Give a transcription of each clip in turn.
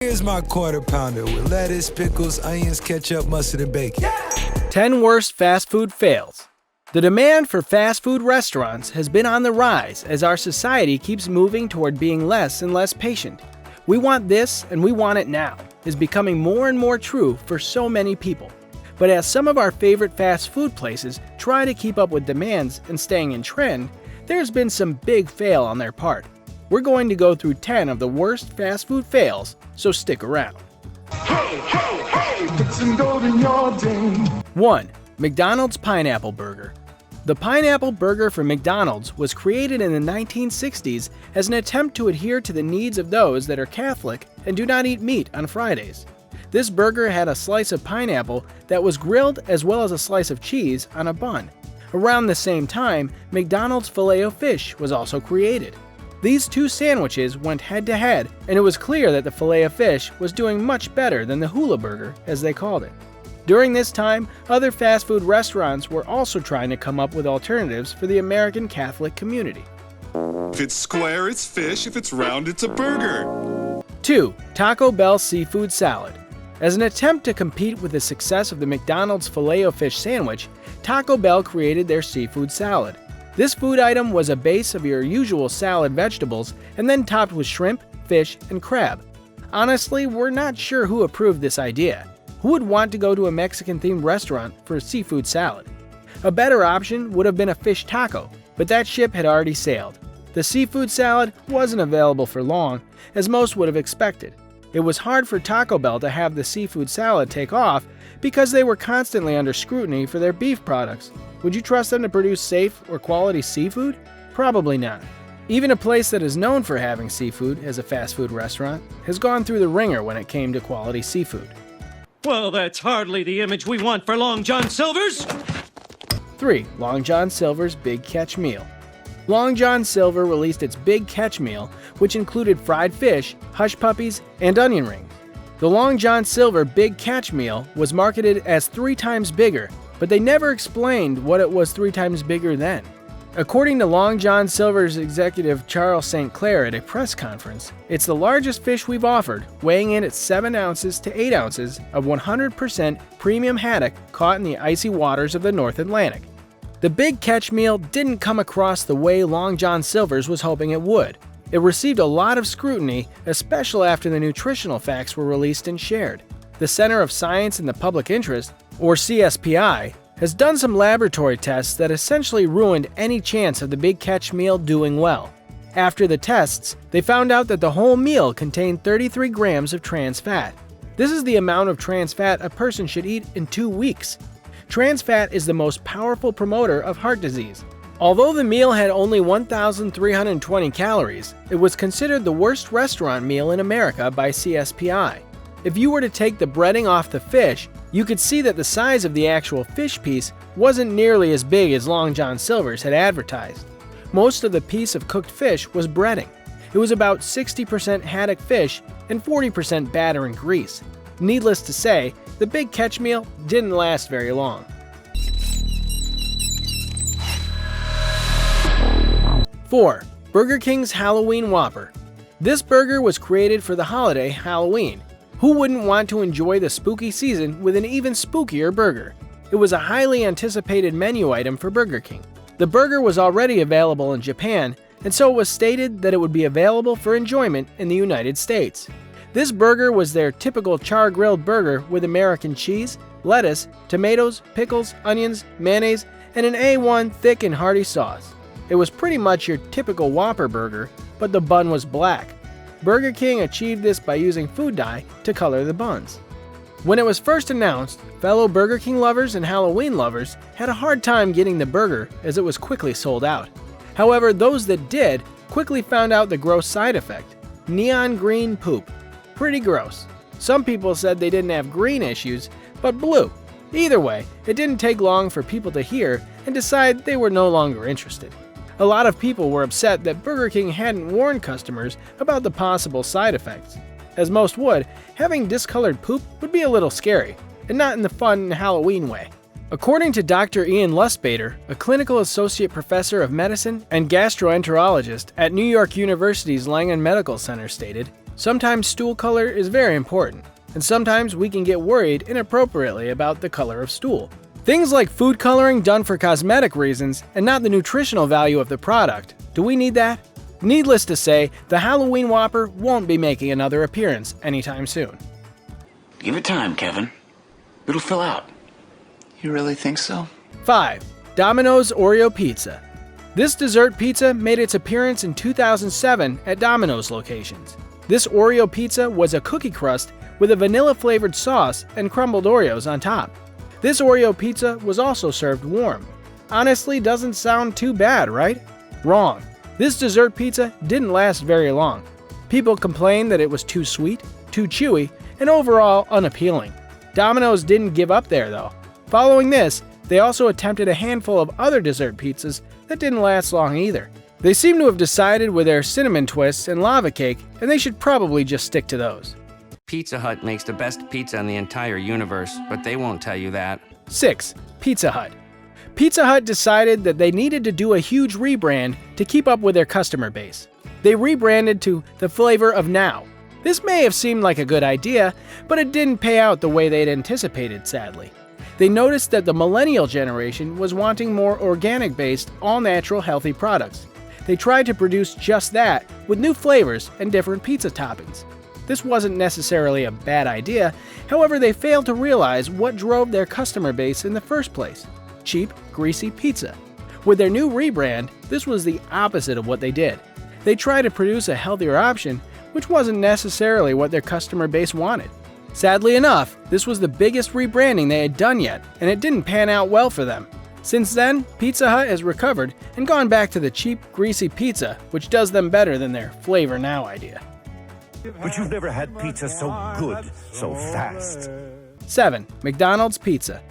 Here's my quarter pounder with lettuce, pickles, onions, ketchup, mustard, and bacon. 10 worst fast food fails. The demand for fast food restaurants has been on the rise as our society keeps moving toward being less and less patient. We want this and we want it now is becoming more and more true for so many people. But as some of our favorite fast food places try to keep up with demands and staying in trend, there's been some big fail on their part. We're going to go through 10 of the worst fast food fails, so stick around. Hey, hey, hey, put some gold in your day. 1. McDonald's Pineapple Burger. The Pineapple Burger from McDonald's was created in the 1960s as an attempt to adhere to the needs of those that are Catholic and do not eat meat on Fridays. This burger had a slice of pineapple that was grilled as well as a slice of cheese on a bun. Around the same time, McDonald's Filet-O-Fish was also created. These two sandwiches went head-to-head, and it was clear that the Filet-O-Fish was doing much better than the Hula Burger, as they called it. During this time, other fast food restaurants were also trying to come up with alternatives for the American Catholic community. If it's square, it's fish. If it's round, it's a burger. 2. Taco Bell Seafood Salad. As an attempt to compete with the success of the McDonald's Filet-O-Fish sandwich, Taco Bell created their seafood salad. This food item was a base of your usual salad vegetables and then topped with shrimp, fish, and crab. Honestly, we're not sure who approved this idea. Who would want to go to a Mexican-themed restaurant for a seafood salad? A better option would have been a fish taco, but that ship had already sailed. The seafood salad wasn't available for long, as most would have expected. It was hard for Taco Bell to have the seafood salad take off because they were constantly under scrutiny for their beef products. Would you trust them to produce safe or quality seafood? Probably not. Even a place that is known for having seafood as a fast food restaurant has gone through the ringer when it came to quality seafood. Well, that's hardly the image we want for Long John Silver's. 3. Long John Silver's Big Catch Meal. Long John Silver released its Big Catch Meal, which included fried fish, hush puppies, and onion rings. The Long John Silver Big Catch Meal was marketed as 3 times bigger, but they never explained what it was 3 times bigger than. According to Long John Silver's executive Charles St. Clair at a press conference, it's the largest fish we've offered, weighing in at 7 ounces to 8 ounces of 100% premium haddock caught in the icy waters of the North Atlantic. The Big Catch Meal didn't come across the way Long John Silver's was hoping it would. It received a lot of scrutiny, especially after the nutritional facts were released and shared. The Center of Science in the Public Interest, or CSPI, has done some laboratory tests that essentially ruined any chance of the Big Catch Meal doing well. After the tests, they found out that the whole meal contained 33 grams of trans fat. This is the amount of trans fat a person should eat in 2 weeks. Trans fat is the most powerful promoter of heart disease. Although the meal had only 1,320 calories, it was considered the worst restaurant meal in America by CSPI. If you were to take the breading off the fish, you could see that the size of the actual fish piece wasn't nearly as big as Long John Silver's had advertised. Most of the piece of cooked fish was breading. It was about 60% haddock fish and 40% batter and grease. Needless to say, the Big Catch Meal didn't last very long. 4. Burger King's Halloween Whopper. This burger was created for the holiday Halloween. Who wouldn't want to enjoy the spooky season with an even spookier burger? It was a highly anticipated menu item for Burger King. The burger was already available in Japan, and so it was stated that it would be available for enjoyment in the United States. This burger was their typical char-grilled burger with American cheese, lettuce, tomatoes, pickles, onions, mayonnaise, and an A1 thick and hearty sauce. It was pretty much your typical Whopper burger, but the bun was black. Burger King achieved this by using food dye to color the buns. When it was first announced, fellow Burger King lovers and Halloween lovers had a hard time getting the burger as it was quickly sold out. However, those that did quickly found out the gross side effect: neon green poop. Pretty gross. Some people said they didn't have green issues, but blue. Either way, it didn't take long for people to hear and decide they were no longer interested. A lot of people were upset that Burger King hadn't warned customers about the possible side effects. As most would, having discolored poop would be a little scary, and not in the fun Halloween way. According to Dr. Ian Lustbader, a clinical associate professor of medicine and gastroenterologist at New York University's Langone Medical Center, stated, Sometimes stool color is very important, and sometimes we can get worried inappropriately about the color of stool. Things like food coloring done for cosmetic reasons and not the nutritional value of the product. Do we need that? Needless to say, the Halloween Whopper won't be making another appearance anytime soon. Give it time, Kevin. It'll fill out. You really think so? 5. Domino's Oreo Pizza. This dessert pizza made its appearance in 2007 at Domino's locations. This Oreo pizza was a cookie crust with a vanilla-flavored sauce and crumbled Oreos on top. This Oreo pizza was also served warm. Honestly, doesn't sound too bad, right? Wrong. This dessert pizza didn't last very long. People complained that it was too sweet, too chewy, and overall unappealing. Domino's didn't give up there though. Following this, they also attempted a handful of other dessert pizzas that didn't last long either. They seem to have decided with their cinnamon twists and lava cake, and they should probably just stick to those. Pizza Hut makes the best pizza in the entire universe, but they won't tell you that. 6. Pizza Hut. Pizza Hut decided that they needed to do a huge rebrand to keep up with their customer base. They rebranded to the Flavor of Now. This may have seemed like a good idea, but it didn't pay out the way they'd anticipated, sadly. They noticed that the millennial generation was wanting more organic-based, all-natural, healthy products. They tried to produce just that with new flavors and different pizza toppings. This wasn't necessarily a bad idea, however they failed to realize what drove their customer base in the first place: cheap, greasy pizza. With their new rebrand, this was the opposite of what they did. They tried to produce a healthier option, which wasn't necessarily what their customer base wanted. Sadly enough, this was the biggest rebranding they had done yet, and it didn't pan out well for them. Since then, Pizza Hut has recovered and gone back to the cheap, greasy pizza, which does them better than their Flavor Now idea. But you've never had pizza so good, so fast. 7. McDonald's Pizza.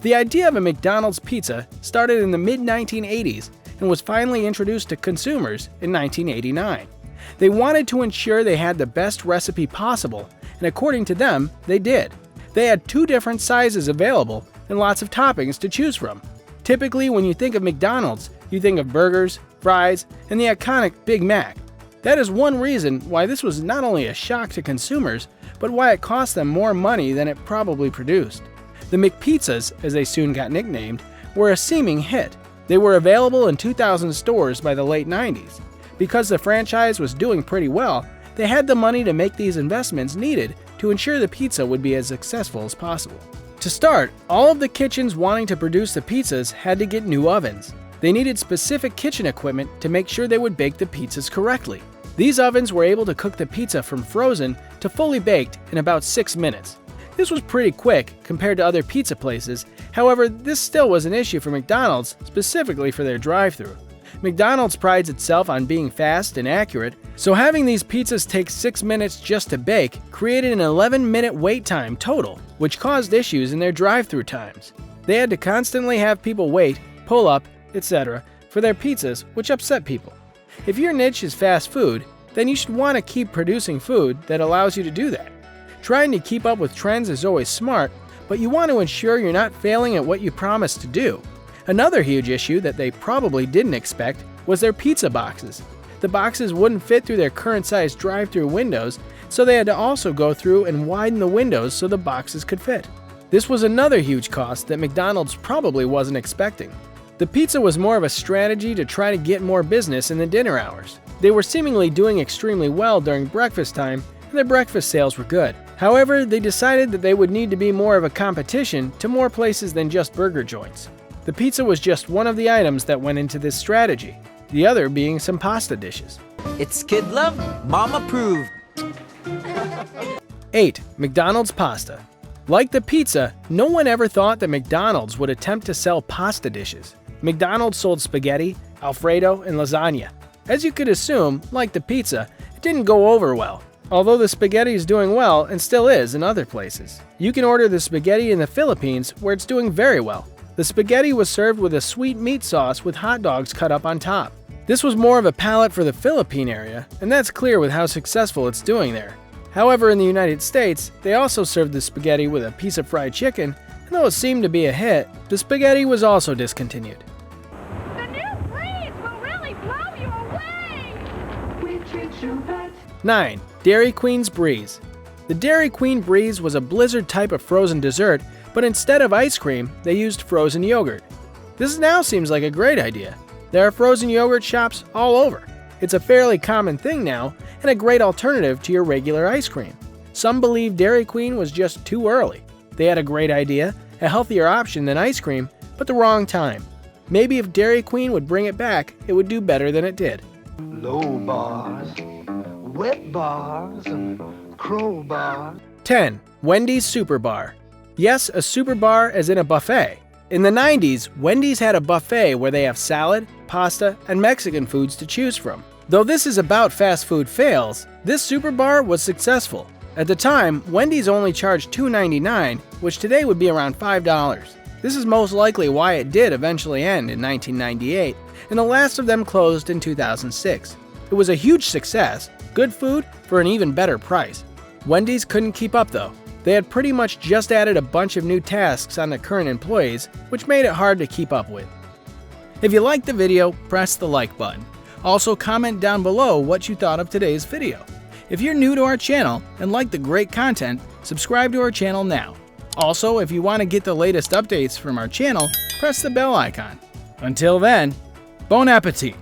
The idea of a McDonald's pizza started in the mid-1980s and was finally introduced to consumers in 1989. They wanted to ensure they had the best recipe possible, and according to them, they did. They had 2 different sizes available and lots of toppings to choose from. Typically, when you think of McDonald's, you think of burgers, fries, and the iconic Big Mac. That is one reason why this was not only a shock to consumers, but why it cost them more money than it probably produced. The McPizzas, as they soon got nicknamed, were a seeming hit. They were available in 2,000 stores by the late 90s. Because the franchise was doing pretty well, they had the money to make these investments needed to ensure the pizza would be as successful as possible. To start, all of the kitchens wanting to produce the pizzas had to get new ovens. They needed specific kitchen equipment to make sure they would bake the pizzas correctly. These ovens were able to cook the pizza from frozen to fully baked in about 6 minutes. This was pretty quick compared to other pizza places, however, this still was an issue for McDonald's, specifically for their drive-thru. McDonald's prides itself on being fast and accurate, so having these pizzas take 6 minutes just to bake created an 11-minute wait time total, which caused issues in their drive-thru times. They had to constantly have people wait, pull up, etc. for their pizzas, which upset people. If your niche is fast food, then you should want to keep producing food that allows you to do that. Trying to keep up with trends is always smart, but you want to ensure you're not failing at what you promised to do. Another huge issue that they probably didn't expect was their pizza boxes. The boxes wouldn't fit through their current size drive-thru windows, so they had to also go through and widen the windows so the boxes could fit. This was another huge cost that McDonald's probably wasn't expecting. The pizza was more of a strategy to try to get more business in the dinner hours. They were seemingly doing extremely well during breakfast time, and their breakfast sales were good. However, they decided that they would need to be more of a competition to more places than just burger joints. The pizza was just one of the items that went into this strategy, the other being some pasta dishes. It's kid love, mom approved. 8. McDonald's Pasta. Like the pizza, no one ever thought that McDonald's would attempt to sell pasta dishes. McDonald's sold spaghetti, Alfredo, and lasagna. As you could assume, like the pizza, it didn't go over well, although the spaghetti is doing well and still is in other places. You can order the spaghetti in the Philippines where it's doing very well. The spaghetti was served with a sweet meat sauce with hot dogs cut up on top. This was more of a palate for the Philippine area, and that's clear with how successful it's doing there. However, in the United States, they also served the spaghetti with a piece of fried chicken, and though it seemed to be a hit, the spaghetti was also discontinued. The new breeze will really blow you away! 9. Dairy Queen's Breeze. The Dairy Queen Breeze was a blizzard type of frozen dessert, but instead of ice cream, they used frozen yogurt. This now seems like a great idea. There are frozen yogurt shops all over. It's a fairly common thing now, and a great alternative to your regular ice cream. Some believe Dairy Queen was just too early. They had a great idea, a healthier option than ice cream, but the wrong time. Maybe if Dairy Queen would bring it back, it would do better than it did. Low bars, wet bars, and crowbars. 10. Wendy's Super Bar. Yes, a super bar as in a buffet. In the 90s, Wendy's had a buffet where they have salad, pasta, and Mexican foods to choose from. Though this is about fast food fails, this super bar was successful. At the time, Wendy's only charged $2.99, which today would be around $5. This is most likely why it did eventually end in 1998, and the last of them closed in 2006. It was a huge success, good food for an even better price. Wendy's couldn't keep up though. They had pretty much just added a bunch of new tasks on the current employees, which made it hard to keep up with. If you liked the video, press the like button. Also comment down below what you thought of today's video. If you're new to our channel and like the great content, subscribe to our channel now. Also, if you want to get the latest updates from our channel, press the bell icon. Until then, bon appetit!